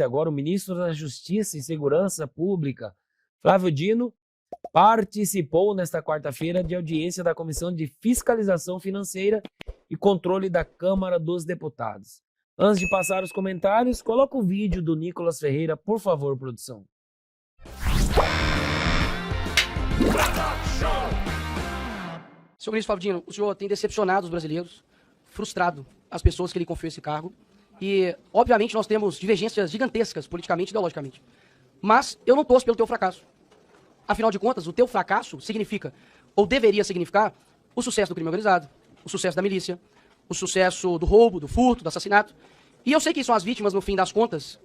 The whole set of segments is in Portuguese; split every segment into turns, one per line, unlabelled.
Agora, o ministro da Justiça e Segurança Pública, Flávio Dino, participou nesta quarta-feira de audiência da Comissão de Fiscalização Financeira e Controle da Câmara dos Deputados. Antes de passar os comentários, coloca o vídeo do Nicolas Ferreira, por favor, produção.
Senhor ministro Flávio Dino, o senhor tem decepcionado os brasileiros, frustrado as pessoas que lhe confiou esse cargo e, obviamente, nós temos divergências gigantescas politicamente e ideologicamente. Mas eu não torço pelo teu fracasso. Afinal de contas, o teu fracasso significa, ou deveria significar, o sucesso do crime organizado, o sucesso da milícia, o sucesso do roubo, do furto, do assassinato. E eu sei quem são as vítimas, no fim das contas,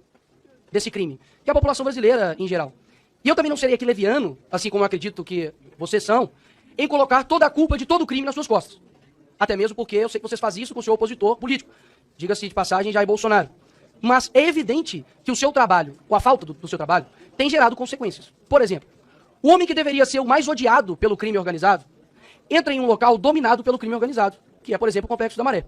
desse crime, que é a população brasileira em geral. E eu também não serei aqui leviano, assim como eu acredito que vocês são, em colocar toda a culpa de todo o crime nas suas costas. Até mesmo porque eu sei que vocês fazem isso com o seu opositor político. Diga-se de passagem, Jair Bolsonaro. Mas é evidente que o seu trabalho, ou a falta do seu trabalho, tem gerado consequências. Por exemplo, o homem que deveria ser o mais odiado pelo crime organizado, entra em um local dominado pelo crime organizado, que é, por exemplo, o Complexo da Maré.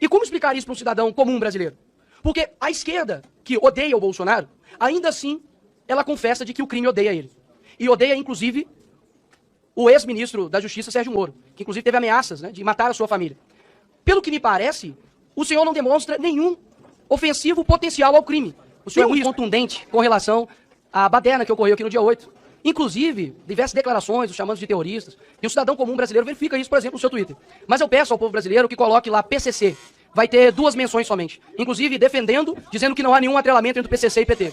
E como explicar isso para um cidadão comum brasileiro? Porque a esquerda, que odeia o Bolsonaro, ainda assim, ela confessa de que o crime odeia ele. E odeia, inclusive, o ex-ministro da Justiça, Sérgio Moro, que inclusive teve ameaças, de matar a sua família. Pelo que me parece, o senhor não demonstra nenhum ofensivo potencial ao crime. O senhor é muito contundente com relação à baderna que ocorreu aqui no dia 8. Inclusive, diversas declarações, os chamados de terroristas, e um cidadão comum brasileiro verifica isso, por exemplo, no seu Twitter. Mas eu peço ao povo brasileiro que coloque lá PCC. Vai ter 2 menções somente. Inclusive, defendendo, dizendo que não há nenhum atrelamento entre o PCC e PT.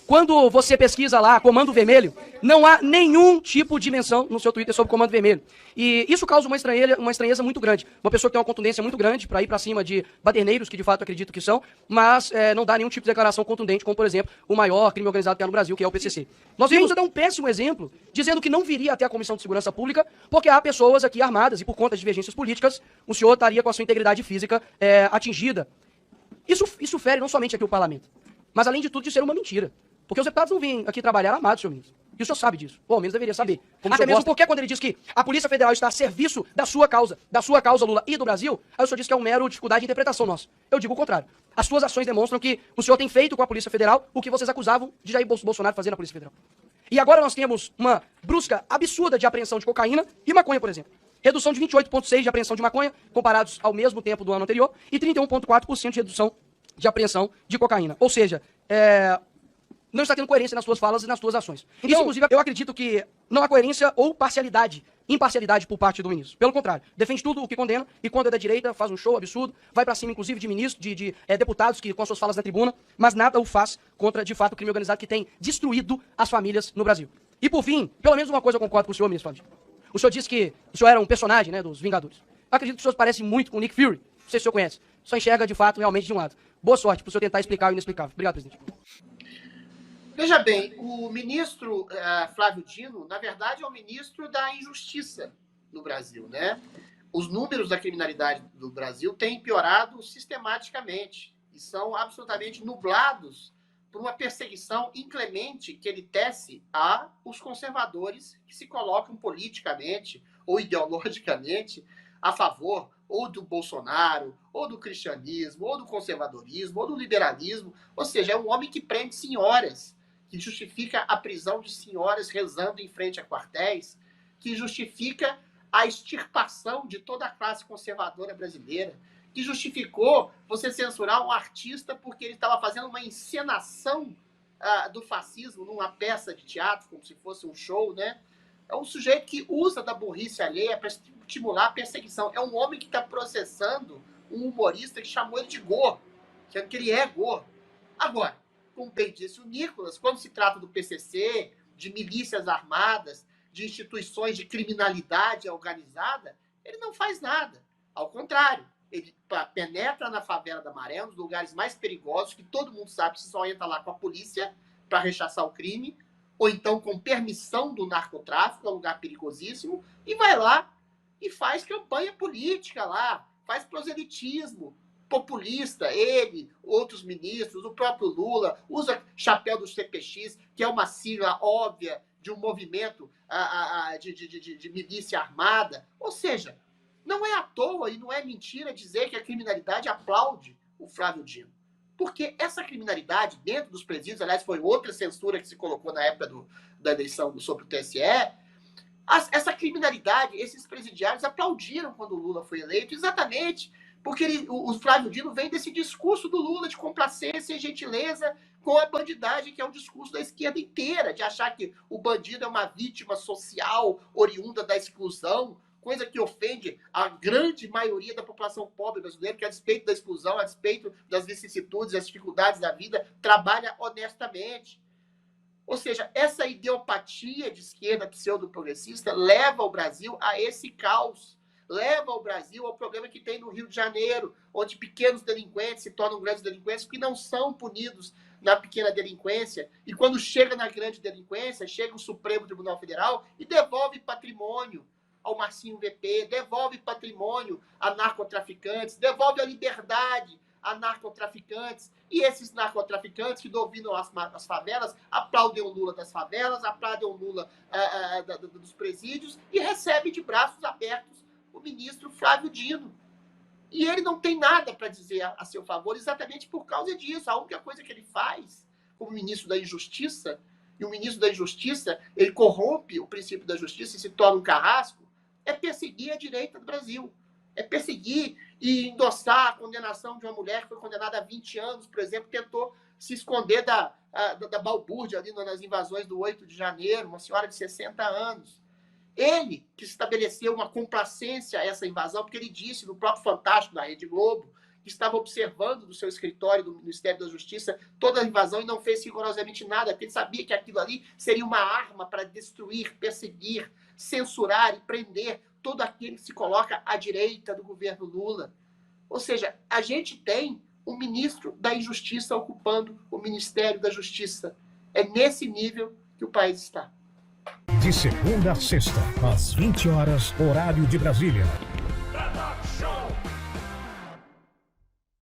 Quando você pesquisa lá Comando Vermelho, não há nenhum tipo de menção no seu Twitter sobre Comando Vermelho. E isso causa uma estranheza muito grande. Uma pessoa que tem uma contundência muito grande para ir para cima de baderneiros, que de fato acredito que são, mas não dá nenhum tipo de declaração contundente, como, por exemplo, o maior crime organizado que há no Brasil, que é o PCC. Nós vimos dar um péssimo exemplo, dizendo que não viria até a Comissão de Segurança Pública, porque há pessoas aqui armadas e por conta de divergências políticas, o senhor estaria com a sua integridade física atingida. Isso fere não somente aqui o parlamento, mas além de tudo de ser uma mentira. Porque os deputados não vêm aqui trabalhar armados, senhor ministro. E o senhor sabe disso. Ou ao menos deveria saber. Até mesmo porque quando ele diz que a Polícia Federal está a serviço da sua causa, Lula, e do Brasil, aí o senhor diz que é um mero dificuldade de interpretação nossa. Eu digo o contrário. As suas ações demonstram que o senhor tem feito com a Polícia Federal o que vocês acusavam de Jair Bolsonaro fazer na Polícia Federal. E agora nós temos uma brusca absurda de apreensão de cocaína e maconha, por exemplo. Redução de 28,6% de apreensão de maconha, comparados ao mesmo tempo do ano anterior, e 31,4% de redução de apreensão de cocaína. Ou seja, não está tendo coerência nas suas falas e nas suas ações. Então, isso, inclusive, eu acredito que não há coerência ou imparcialidade por parte do ministro. Pelo contrário, defende tudo o que condena e quando é da direita faz um show absurdo, vai pra cima, inclusive, de ministros, de deputados que com as suas falas na tribuna, mas nada o faz contra, de fato, o crime organizado que tem destruído as famílias no Brasil. E, por fim, pelo menos uma coisa eu concordo com o senhor, ministro Flávio. O senhor disse que o senhor era um personagem, dos Vingadores. Eu acredito que o senhor parece muito com o Nick Fury. Não sei se o senhor conhece. Só enxerga, de fato, realmente de um lado. Boa sorte pro senhor tentar explicar o inexplicável. Obrigado, presidente.
Veja bem, o ministro Flávio Dino, na verdade, é o ministro da injustiça no Brasil, né? Os números da criminalidade do Brasil têm piorado sistematicamente e são absolutamente nublados por uma perseguição inclemente que ele tece aos conservadores que se colocam politicamente ou ideologicamente a favor ou do Bolsonaro, ou do cristianismo, ou do conservadorismo, ou do liberalismo. Ou seja, é um homem que prende senhoras, que justifica a prisão de senhoras rezando em frente a quartéis, que justifica a extirpação de toda a classe conservadora brasileira, que justificou você censurar um artista porque ele estava fazendo uma encenação do fascismo numa peça de teatro, como se fosse um show, né? É um sujeito que usa da burrice alheia para estimular a perseguição. É um homem que está processando um humorista que chamou ele de gordo, sendo que ele é gordo. Agora, como bem disse o Nicolas, quando se trata do PCC, de milícias armadas, de instituições de criminalidade organizada, ele não faz nada. Ao contrário, ele penetra na favela da Maré, um dos lugares mais perigosos, que todo mundo sabe que só entra lá com a polícia para rechaçar o crime, ou então com permissão do narcotráfico, é um lugar perigosíssimo, e vai lá e faz campanha política lá, faz proselitismo populista, ele, outros ministros, o próprio Lula, usa chapéu do CPX, que é uma sigla óbvia de um movimento de milícia armada. Ou seja, não é à toa e não é mentira dizer que a criminalidade aplaude o Flávio Dino. Porque essa criminalidade dentro dos presídios, aliás, foi outra censura que se colocou na época da eleição sobre o TSE, essa criminalidade, esses presidiários aplaudiram quando o Lula foi eleito, exatamente porque o Flávio Dino vem desse discurso do Lula de complacência e gentileza com a bandidagem, que é o discurso da esquerda inteira, de achar que o bandido é uma vítima social oriunda da exclusão, coisa que ofende a grande maioria da população pobre brasileira, que a despeito da exclusão, a despeito das vicissitudes, das dificuldades da vida, trabalha honestamente. Ou seja, essa ideopatia de esquerda pseudo-progressista leva o Brasil a esse caos, leva o Brasil ao problema que tem no Rio de Janeiro, onde pequenos delinquentes se tornam grandes delinquentes, porque não são punidos na pequena delinquência, e quando chega na grande delinquência, chega o Supremo Tribunal Federal e devolve patrimônio ao Marcinho VP, devolve patrimônio a narcotraficantes, devolve a liberdade a narcotraficantes, e esses narcotraficantes que dominam as favelas aplaudem o Lula das favelas, aplaudem o Lula dos presídios e recebem de braços abertos o ministro Flávio Dino. E ele não tem nada para dizer a seu favor exatamente por causa disso. A única coisa que ele faz como ministro da Injustiça, e o ministro da Injustiça, ele corrompe o princípio da justiça e se torna um carrasco, é perseguir a direita do Brasil. É perseguir e endossar a condenação de uma mulher que foi condenada a 20 anos, por exemplo, tentou se esconder da balbúrdia ali nas invasões do 8 de janeiro, uma senhora de 60 anos. Ele que estabeleceu uma complacência a essa invasão, porque ele disse no próprio Fantástico, na Rede Globo, que estava observando do seu escritório do Ministério da Justiça toda a invasão e não fez rigorosamente nada, porque ele sabia que aquilo ali seria uma arma para destruir, perseguir, censurar e prender todo aquele que se coloca à direita do governo Lula. Ou seja, a gente tem um ministro da Injustiça ocupando o Ministério da Justiça. É nesse nível que o país está.
De segunda a sexta, às 20 horas, horário de Brasília.